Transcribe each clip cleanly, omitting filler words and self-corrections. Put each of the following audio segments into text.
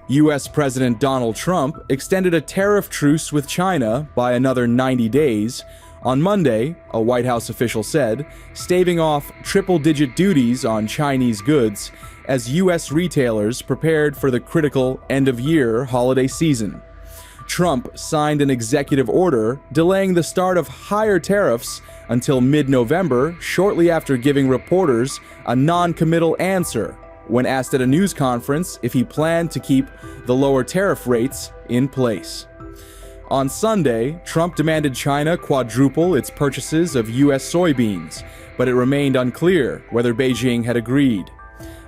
U.S. President Donald Trump extended a tariff truce with China by another 90 days. On Monday, a White House official said, staving off triple-digit duties on Chinese goods as U.S. retailers prepared for the critical end-of-year holiday season. Trump signed an executive order delaying the start of higher tariffs until mid-November, shortly after giving reporters a non-committal answer when asked at a news conference if he planned to keep the lower tariff rates in place. On Sunday, Trump demanded China quadruple its purchases of U.S. soybeans, but it remained unclear whether Beijing had agreed.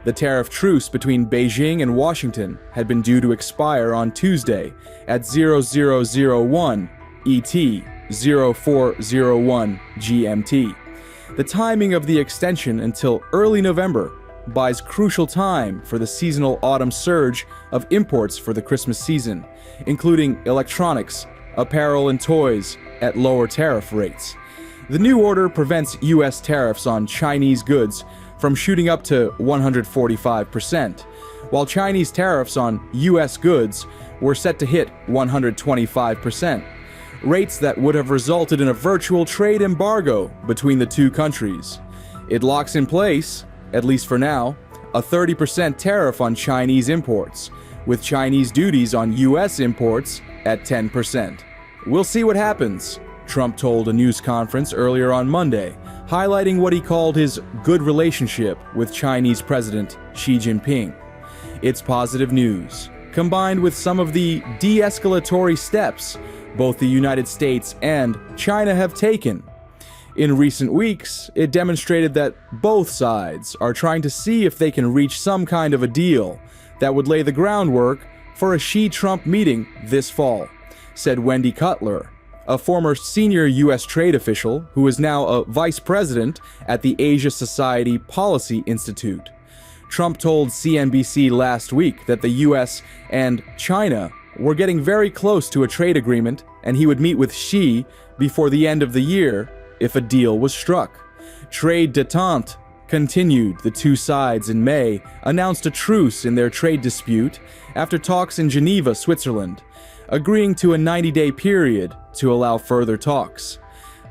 The tariff truce between Beijing and Washington had been due to expire on Tuesday at 0001 ET, 0401 GMT. The timing of the extension until early November buys crucial time for the seasonal autumn surge of imports for the Christmas season, including electronics, apparel, and toys at lower tariff rates. The new order prevents U.S. tariffs on Chinese goods from shooting up to 145%, while Chinese tariffs on U.S. goods were set to hit 125%, rates that would have resulted in a virtual trade embargo between the two countries. It locks in place, at least for now, a 30% tariff on Chinese imports, with Chinese duties on U.S. imports at 10%. We'll see what happens, Trump told a news conference earlier on Monday, highlighting what he called his good relationship with Chinese President Xi Jinping. It's positive news, combined with some of the de-escalatory steps both the United States and China have taken. In recent weeks, it demonstrated that both sides are trying to see if they can reach some kind of a deal that would lay the groundwork for a Xi-Trump meeting this fall, said Wendy Cutler, a former senior U.S. trade official who is now a vice president at the Asia Society Policy Institute. Trump told CNBC last week that the U.S. and China were getting very close to a trade agreement, and he would meet with Xi before the end of the year if a deal was struck. Trade détente continued. The two sides in May announced a truce in their trade dispute after talks in Geneva, Switzerland, agreeing to a 90-day period to allow further talks.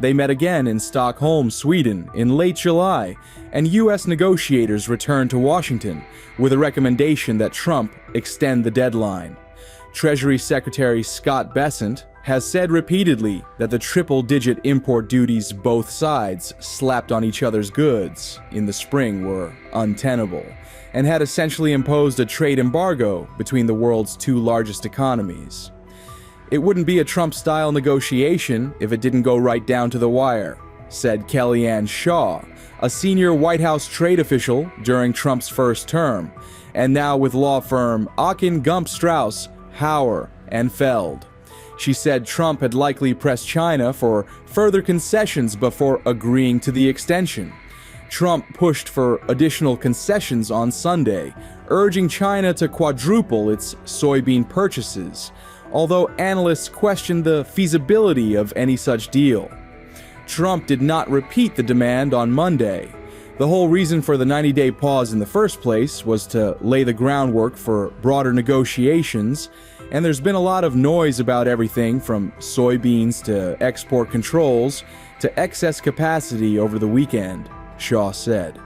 They met again in Stockholm, Sweden, in late July, and U.S. negotiators returned to Washington with a recommendation that Trump extend the deadline. Treasury Secretary Scott Bessent has said repeatedly that the triple-digit import duties both sides slapped on each other's goods in the spring were untenable, and had essentially imposed a trade embargo between the world's two largest economies. It wouldn't be a Trump-style negotiation if it didn't go right down to the wire, said Kellyanne Shaw, a senior White House trade official during Trump's first term, and now with law firm Aachen Gump Strauss, Hauer, and Feld. She said Trump had likely pressed China for further concessions before agreeing to the extension. Trump pushed for additional concessions on Sunday, urging China to quadruple its soybean purchases, although analysts questioned the feasibility of any such deal. Trump did not repeat the demand on Monday. The whole reason for the 90-day pause in the first place was to lay the groundwork for broader negotiations, and there's been a lot of noise about everything from soybeans to export controls to excess capacity over the weekend, Shaw said.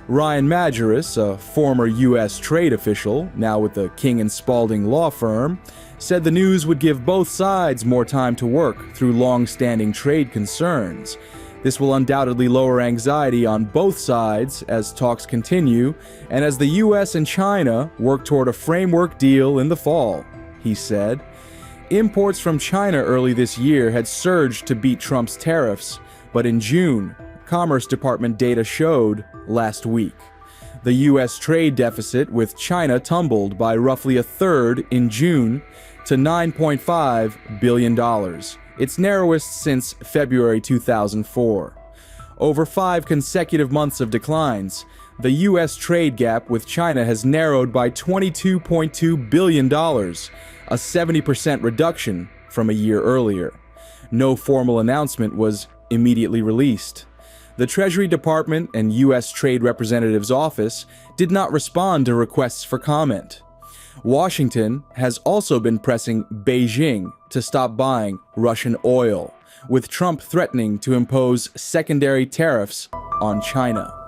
Ryan Majerus, a former U.S. trade official, now with the King & Spalding law firm, said the news would give both sides more time to work through long-standing trade concerns. This will undoubtedly lower anxiety on both sides as talks continue and as the U.S. and China work toward a framework deal in the fall, he said. Imports from China early this year had surged to beat Trump's tariffs, but in June, Commerce Department data showed last week. The U.S. trade deficit with China tumbled by roughly a third in June to $9.5 billion, its narrowest since February 2004. Over 5 consecutive months of declines, the U.S. trade gap with China has narrowed by $22.2 billion, a 70% reduction from a year earlier. No formal announcement was immediately released. The Treasury Department and U.S. Trade Representative's office did not respond to requests for comment. Washington has also been pressing Beijing to stop buying Russian oil, with Trump threatening to impose secondary tariffs on China.